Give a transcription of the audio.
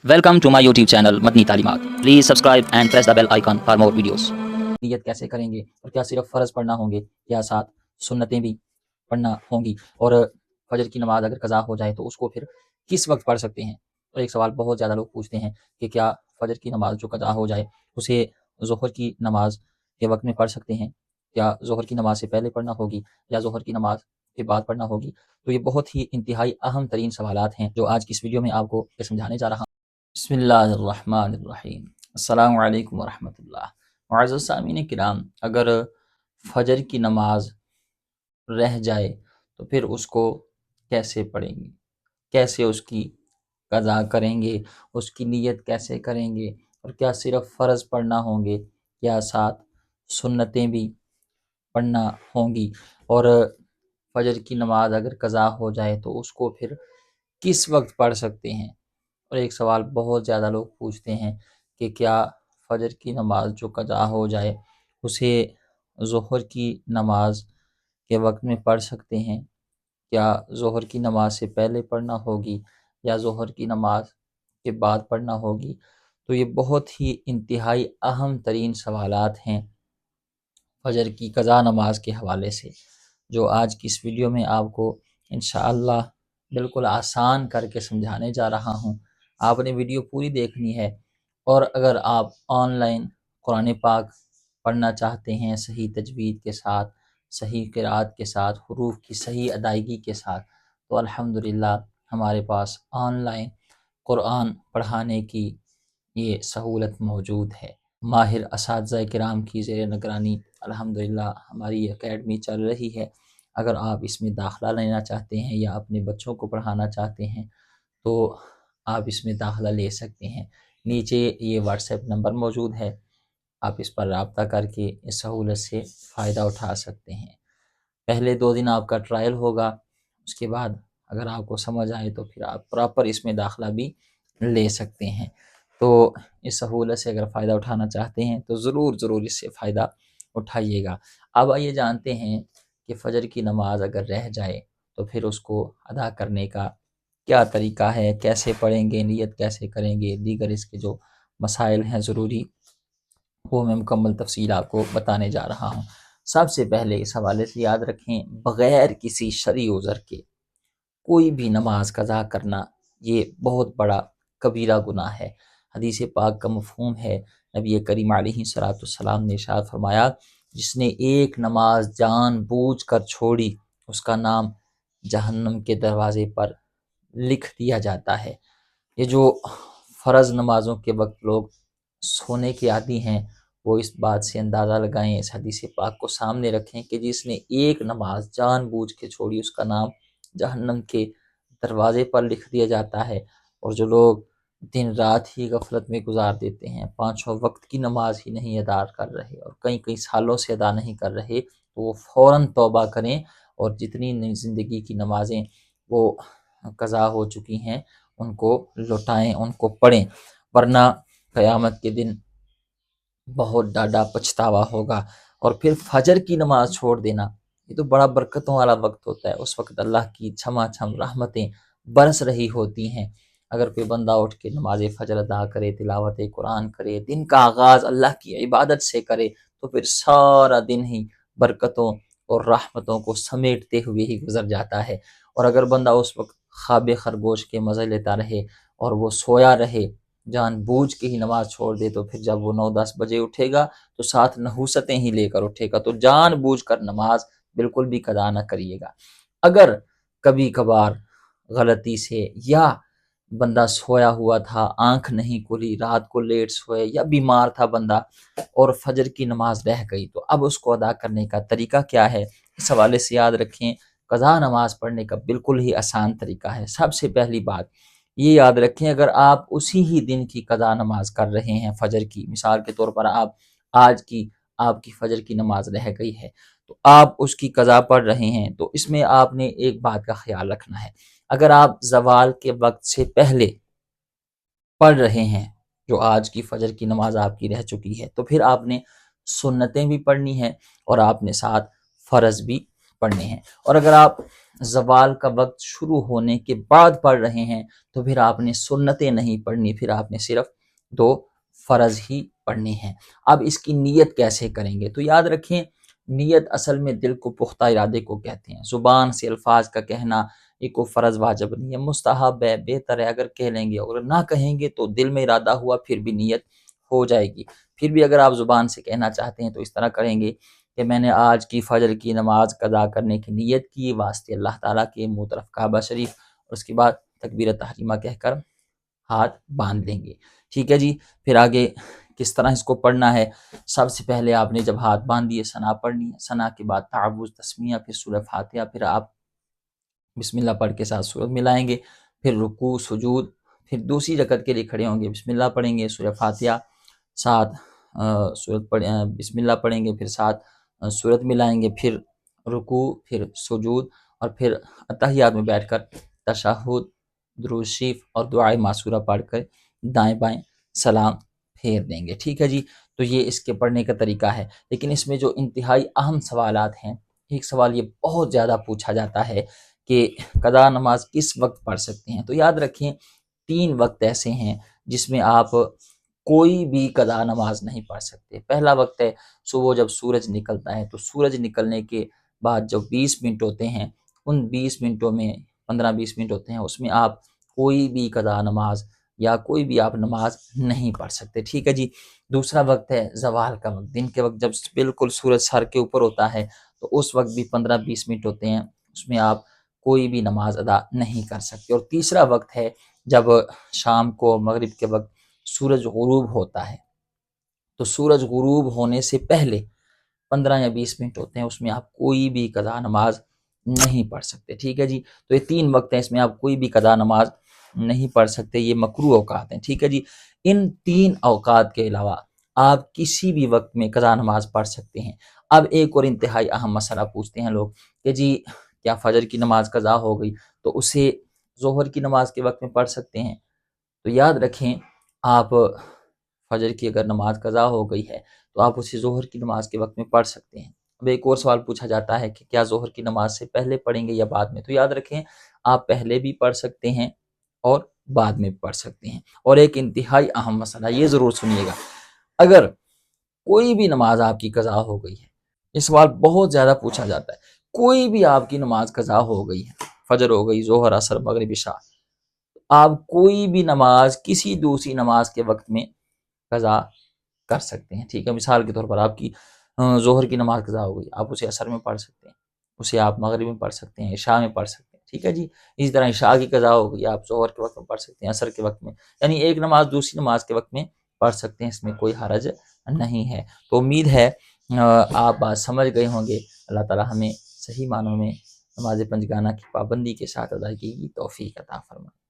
Welcome to my YouTube channel Madani तालीमात. Please subscribe and press the bell icon for more videos. नियत कैसे करेंगे और क्या सिर्फ फ़र्ज़ पढ़ना होंगे या साथ सुन्नतें भी पढ़ना होंगी, और फजर की नमाज अगर कज़ा हो जाए तो उसको फिर किस वक्त पढ़ सकते हैं। और एक सवाल बहुत ज़्यादा लोग पूछते हैं कि क्या फजर की नमाज जो कज़ा हो जाए उसे ज़ोहर की नमाज के वक्त में पढ़ सकते हैं, क्या ज़ोहर की नमाज से पहले पढ़ना होगी या ज़ोहर की नमाज के बाद पढ़ना होगी। तो ये बहुत ही इंतहाई अहम तरीन सवालात हैं जो आज की इस वीडियो में आपको समझाने जा रहा हूँ। बिस्मिल्लाहिर्रहमानिर्रहीम, अस्सलामु अलैकुम वरहमतुल्लाह। मुअज़्ज़ज़ सामीन किराम, अगर फजर की नमाज रह जाए तो फिर उसको कैसे पढ़ेंगे, कैसे उसकी कज़ा करेंगे, उसकी नियत कैसे करेंगे, और क्या सिर्फ फ़र्ज़ पढ़ना होंगे या साथ सुन्नतें भी पढ़ना होंगी, और फजर की नमाज अगर कज़ा हो जाए तो उसको फिर किस वक्त पढ़ सकते हैं। और एक सवाल बहुत ज़्यादा लोग पूछते हैं कि क्या फजर की नमाज जो कज़ा हो जाए उसे ज़ोहर की नमाज के वक्त में पढ़ सकते हैं, क्या ज़ोहर की नमाज से पहले पढ़ना होगी या ज़ोहर की नमाज के बाद पढ़ना होगी। तो ये बहुत ही इंतहाई अहम तरीन सवालात हैं फजर की कज़ा नमाज के हवाले से, जो आज की इस वीडियो में आपको इंशाअल्लाह बिल्कुल आसान करके समझाने जा रहा हूँ। आपने वीडियो पूरी देखनी है, और अगर आप ऑनलाइन कुरान पाक पढ़ना चाहते हैं सही तजवीद के साथ, सही क़िराअत के साथ, हुरूफ की सही अदायगी के साथ, तो अल्हम्दुलिल्लाह हमारे पास ऑनलाइन कुरान पढ़ाने की ये सहूलत मौजूद है। माहिर असातिज़ा किराम की ज़ेर निगरानी अल्हम्दुलिल्लाह हमारी एकेडमी चल रही है। अगर आप इसमें दाखिला लेना चाहते हैं या अपने बच्चों को पढ़ाना चाहते हैं तो आप इसमें दाखिला ले सकते हैं। नीचे ये व्हाट्सएप नंबर मौजूद है, आप इस पर रब्ता करके इस सहूलत से फ़ायदा उठा सकते हैं। पहले 2 दिन आपका ट्रायल होगा, उसके बाद अगर आपको समझ आए तो फिर आप प्रॉपर इसमें दाखिला भी ले सकते हैं। तो इस सहूलत से अगर फ़ायदा उठाना चाहते हैं तो ज़रूर इससे फ़ायदा उठाइएगा। अब आइए जानते हैं कि फ़जर की नमाज अगर रह जाए तो फिर उसको अदा करने का क्या तरीका है, कैसे पढ़ेंगे, नियत कैसे करेंगे, दीगर इसके जो मसाइल हैं ज़रूरी, वो मैं मुकम्मल तफ़सील आपको बताने जा रहा हूँ। सबसे पहले इस हवाले से याद रखें, बग़ैर किसी शरई उज़र के कोई भी नमाज कज़ा करना ये बहुत बड़ा कबीरा गुनाह है। हदीस पाक का मफ़हूम है, नबी करीम अलैहिस्सलाम ने इरशाद फरमाया, जिसने एक नमाज जानबूझकर छोड़ी उसका नाम जहन्नम के दरवाज़े पर लिख दिया जाता है। ये जो फ़र्ज़ नमाज़ों के वक्त लोग सोने के आदी हैं, वो इस बात से अंदाज़ा लगाएं, इस हदीस पाक को सामने रखें कि जिसने एक नमाज जानबूझ के छोड़ी उसका नाम जहन्नम के दरवाज़े पर लिख दिया जाता है। और जो लोग दिन रात ही गफलत में गुजार देते हैं, 5 वक्त की नमाज ही नहीं अदा कर रहे और कई कई सालों से अदा नहीं कर रहे, तो वो फ़ौरन तौबा करें और जितनी नई ज़िंदगी की नमाज़ें वो कज़ा हो चुकी हैं उनको लौटाएं, उनको पढ़ें, वरना क़यामत के दिन बहुत डाढ़ा पछतावा होगा। और फिर फजर की नमाज छोड़ देना, ये तो बड़ा बरकतों वाला वक्त होता है। उस वक्त अल्लाह की छमाछम रहमतें बरस रही होती हैं। अगर कोई बंदा उठ के नमाज फजर अदा करे, तिलावत कुरान करे, दिन का आगाज़ अल्लाह की इबादत से करे, तो फिर सारा दिन ही बरकतों और रहमतों को समेटते हुए ही गुजर जाता है। और अगर बंदा उस वक्त ख्वाब खरगोश के मज़े लेता रहे और वो सोया रहे, जानबूझ के ही नमाज छोड़ दे, तो फिर जब वो 9-10 बजे उठेगा तो साथ नहूसतें ही लेकर उठेगा। तो जानबूझ कर नमाज बिल्कुल भी कदा न करिएगा। अगर कभी कभार गलती से या बंदा सोया हुआ था, आंख नहीं खुली, रात को लेट सोए या बीमार था बंदा और फजर की नमाज रह गई, तो अब उसको अदा करने का तरीका क्या है, इस हवाले से याद रखें, कज़ा नमाज पढ़ने का बिल्कुल ही आसान तरीका है। सबसे पहली बात ये याद रखें, अगर आप उसी ही दिन की कज़ा नमाज कर रहे हैं फजर की, मिसाल के तौर पर आप आज की आपकी फजर की नमाज रह गई है तो आप उसकी कज़ा पढ़ रहे हैं, तो इसमें आपने एक बात का ख्याल रखना है, अगर आप ज़वाल के वक्त से पहले पढ़ रहे हैं जो आज की फजर की नमाज आपकी रह चुकी है, तो फिर आपने सुन्नतें भी पढ़नी हैं और आपने साथ फ़र्ज़ भी پڑھنے ہیں، اور اگر آپ زوال کا وقت شروع ہونے کے بعد پڑھ رہے ہیں تو پھر آپ نے سنتیں نہیں پڑھنی، پھر آپ نے صرف 2 فرض ہی پڑھنے ہیں۔ اب اس کی نیت کیسے کریں گے؟ تو یاد رکھیں، نیت اصل میں دل کو پختہ ارادے کو کہتے ہیں۔ زبان سے الفاظ کا کہنا یہ کوئی فرض واجب نہیں ہے، مستحب ہے، بہتر ہے اگر کہہ لیں گے، اگر نہ کہیں گے تو دل میں ارادہ ہوا پھر بھی نیت ہو جائے گی۔ پھر بھی اگر آپ زبان سے کہنا چاہتے ہیں تو اس طرح کریں گے کہ میں نے آج کی فجر کی نماز قضا کرنے کی نیت کی واسطے اللہ تعالیٰ کے منہ طرف کعبہ شریف، اور اس کے بعد تکبیر تحریمہ کہہ کر ہاتھ باندھ لیں گے۔ ٹھیک ہے جی، پھر آگے کس طرح اس کو پڑھنا ہے؟ سب سے پہلے آپ نے جب ہاتھ باندھ دیے ثنا پڑھنی ہے، ثنا کے بعد تعوذ، تسمیہ، پھر سورہ فاتحہ، پھر آپ بسم اللہ پڑھ کے ساتھ سورت ملائیں گے، پھر رکوع، سجود، پھر دوسری رکعت کے لیے کھڑے ہوں گے، بسم اللہ پڑھیں گے، سورہ فاتحہ، ساتھ بسم اللہ پڑھیں گے، پھر ساتھ سورت ملائیں گے، پھر رکوع، پھر سجود، اور پھر اتحیات میں بیٹھ کر تشہد، درود شریف اور دعائے معصورہ پڑھ کر دائیں بائیں سلام پھیر دیں گے۔ ٹھیک ہے جی، تو یہ اس کے پڑھنے کا طریقہ ہے۔ لیکن اس میں جو انتہائی اہم سوالات ہیں، ایک سوال یہ بہت زیادہ پوچھا جاتا ہے کہ قضا نماز کس وقت پڑھ سکتے ہیں؟ تو یاد رکھیں 3 وقت ایسے ہیں جس میں آپ کوئی بھی قضا نماز نہیں پڑھ سکتے۔ پہلا وقت ہے صبح جب سورج نکلتا ہے، تو سورج نکلنے کے بعد جو 20 منٹ ہوتے ہیں، ان 20 منٹوں میں 15-20 منٹ ہوتے ہیں، اس میں آپ کوئی بھی قضا نماز یا کوئی بھی آپ نماز نہیں پڑھ سکتے۔ ٹھیک ہے جی، دوسرا وقت ہے زوال کا وقت، دن کے وقت جب بالکل سورج سر کے اوپر ہوتا ہے تو اس وقت بھی 15-20 منٹ ہوتے ہیں، اس میں آپ کوئی بھی نماز ادا نہیں کر سکتے۔ اور تیسرا وقت ہے جب شام کو مغرب کے وقت سورج غروب ہوتا ہے، تو سورج غروب ہونے سے پہلے 15 یا 20 منٹ ہوتے ہیں، اس میں آپ کوئی بھی قضا نماز نہیں پڑھ سکتے۔ ٹھیک ہے جی، تو یہ 3 وقت ہیں، اس میں آپ کوئی بھی قضا نماز نہیں پڑھ سکتے، یہ مکروہ اوقات ہیں۔ ٹھیک ہے جی، ان 3 اوقات کے علاوہ آپ کسی بھی وقت میں قضا نماز پڑھ سکتے ہیں۔ اب ایک اور انتہائی اہم مسئلہ پوچھتے ہیں لوگ کہ جی کیا فجر کی نماز قضا ہو گئی تو اسے ظہر کی نماز کے وقت میں پڑھ سکتے ہیں؟ تو یاد رکھیں، آپ فجر کی اگر نماز قضا ہو گئی ہے تو آپ اسے ظہر کی نماز کے وقت میں پڑھ سکتے ہیں۔ اب ایک اور سوال پوچھا جاتا ہے کہ کیا ظہر کی نماز سے پہلے پڑھیں گے یا بعد میں؟ تو یاد رکھیں، آپ پہلے بھی پڑھ سکتے ہیں اور بعد میں بھی پڑھ سکتے ہیں۔ اور ایک انتہائی اہم مسئلہ یہ ضرور سنیے گا، اگر کوئی بھی نماز آپ کی قضا ہو گئی ہے، یہ سوال بہت زیادہ پوچھا جاتا ہے، کوئی بھی آپ کی نماز قضا ہو گئی ہے، فجر ہو گئی، ظہر، عصر، مغرب، عشاء، آپ کوئی بھی نماز کسی دوسری نماز کے وقت میں قضا کر سکتے ہیں۔ ٹھیک ہے، مثال کے طور پر آپ کی ظہر کی نماز قضا ہو گئی، آپ اسے عصر میں پڑھ سکتے ہیں، اسے آپ مغرب میں پڑھ سکتے ہیں، عشاء میں پڑھ سکتے ہیں۔ ٹھیک ہے جی، اسی طرح عشاء کی قضا ہو گئی، آپ ظہر کے وقت میں پڑھ سکتے ہیں، عصر کے وقت میں، یعنی ایک نماز دوسری نماز کے وقت میں پڑھ سکتے ہیں، اس میں کوئی حرج نہیں ہے۔ تو امید ہے آپ بات سمجھ گئے ہوں گے۔ اللہ تعالی ہمیں صحیح معنوں میں نماز پنجگانہ کی پابندی کے ساتھ ادائیگی کی توفیق عطا فرمائے۔